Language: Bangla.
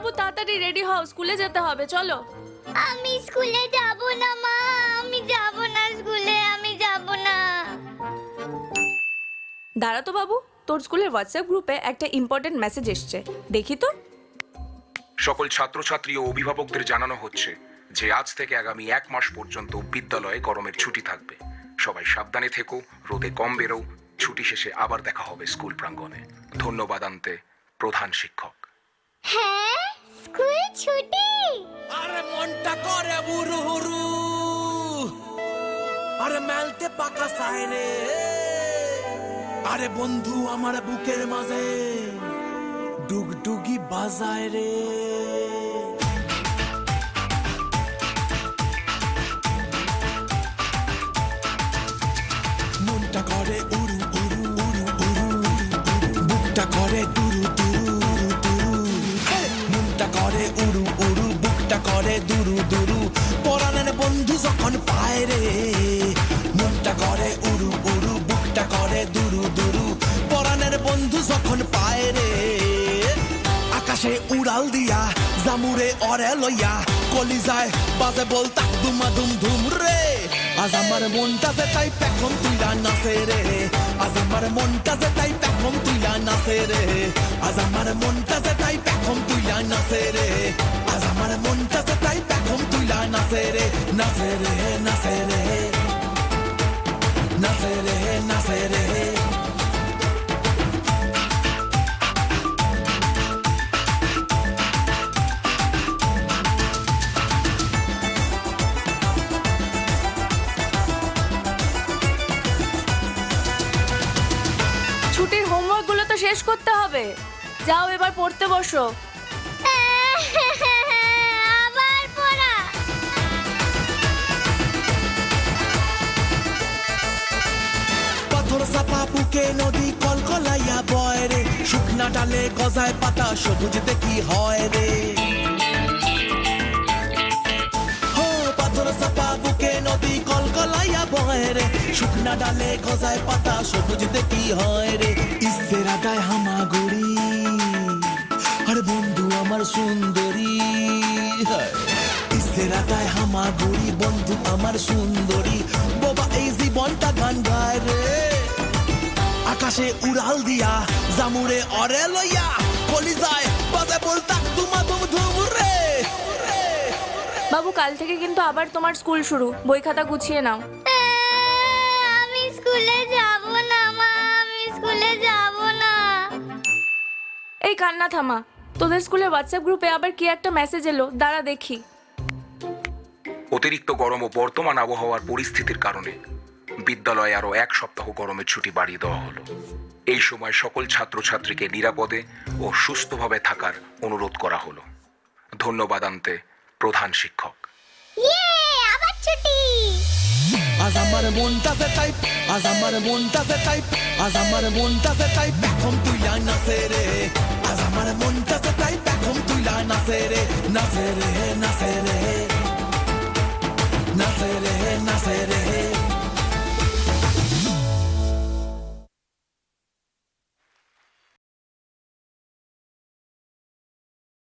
বাবু তাড়াতাড়ি রেডি হও, স্কুলে যেতে হবে, চলো। আমি স্কুলে যাব না মা, আমি যাব না স্কুলে, আমি যাব না। দাঁড়া তো বাবু, তোর স্কুলের হোয়াটসঅ্যাপ গ্রুপে একটা ইম্পর্টেন্ট মেসেজ এসছে, দেখি তো। সকল ছাত্রছাত্রী ও অভিভাবকদের জানানো হচ্ছে যে আজ থেকে আগামী 1 মাস পর্যন্ত বিদ্যালয়ে গরমের ছুটি থাকবে। সবাই সাবধানে থেকো, রোদে কম বেরো। ছুটি শেষে আবার দেখা হবে স্কুল প্রাঙ্গণে। ধন্যবাদ আনতে প্রধান শিক্ষক। হ্যাঁ, স্কুল ছুটি। আরে মনটা করে বুরু হুরু, আরে মেলতে পাকা সাইরে, আরে বন্ধু আমার বুকের মাঝে ডুগডুগি বাজায় রে। মনটা করে উরু উরু উরু উরু উরু, বুকটা করে দুরু দুরু উরু দুরু, মনটা করে উরু উরু, বুকটা করে দুরু দুরু, পরাণের বন্ধু যখন পায় রে। মনটা করে উরু উরু, বুকটা করে দুরু দুরু, পরাণের বন্ধু যখন পায় রে। আকাশে উড়াল দিয়া জামুরে অরে লইয়া, কলিজায় বাজে বলতা দুমা দুম ধুম রে। আজ আমার মনটাতে তাই পেখম তুইলা নাচে রে, আজ আমার মনটাতে তাই পেখম তুইলা নাচে রে, আজ আমার মনটাতে তাই পেখম তুইলা নাচে রে, আজ আমার মনটাতে তাই পেখম তুইলা নাচে রে, নাচে রে নাচে রে, নাচে রে নাচে রে। ছুটির হোমওয়ার্ক গুলো তো শেষ করতে হবে, যাও এবার পড়তে বসো। আবার পড়া। পাথর চাপা বুকে নদী কলকলাইয়া বয় রে, শুকনা ডালে গজায় পাতা সবুজ দেখি হয় রে। হো পাথর চাপা বুকে নদী কলকলাইয়া বয় রে, শুকনা ডালে গজায় পাতা সবুজ দেখি হয় রে। ইসের আগায় হামাগুড়ি, আরে বন্ধু আমার সুন্দরী, ইসের আগায় হামাগুড়ি, বন্ধু আমার সুন্দরী, বাবা এই জীবনটা গান গায় রে। আকাশে উড়াল দিয়া জামুরে অরে লইয়া, কলিজায় বাজে বলতা দুমা দুম ধুম রে। বাবু কাল থেকে কিন্তু আবার তোমার স্কুল শুরু, বই খাতা গুছিয়ে নাও। আমি স্কুলে যাব না মা, আমি স্কুলে যাব না। এই কান্না থামা, তোদের স্কুলের হোয়াটসঅ্যাপ গ্রুপে আবার কি একটা মেসেজ এলো, দাঁড়া দেখি। অতিরিক্ত গরম ও বর্তমান আবহাওয়ার পরিস্থিতির কারণে বিদ্যালয়ে আরো 1 সপ্তাহ গরমের ছুটি বাড়িয়ে দেওয়া হলো। এই সময় সকল ছাত্রছাত্রীকে নিরাপদে ও সুস্থভাবে থাকার অনুরোধ করা হলো। ধন্যবাদ আনতে প্রধান শিক্ষক। ইয়ে, আবার ছুটি। আজ আমার মনটাতে তাই, আজ আমার মনটাতে তাই, আজ আমার মনটাতে তাই পেখম তুইলা নাচে রে, আজ আমার মনটাতে তাই পেখম তুইলা নাচে রে, নাচে রে নাচে রে।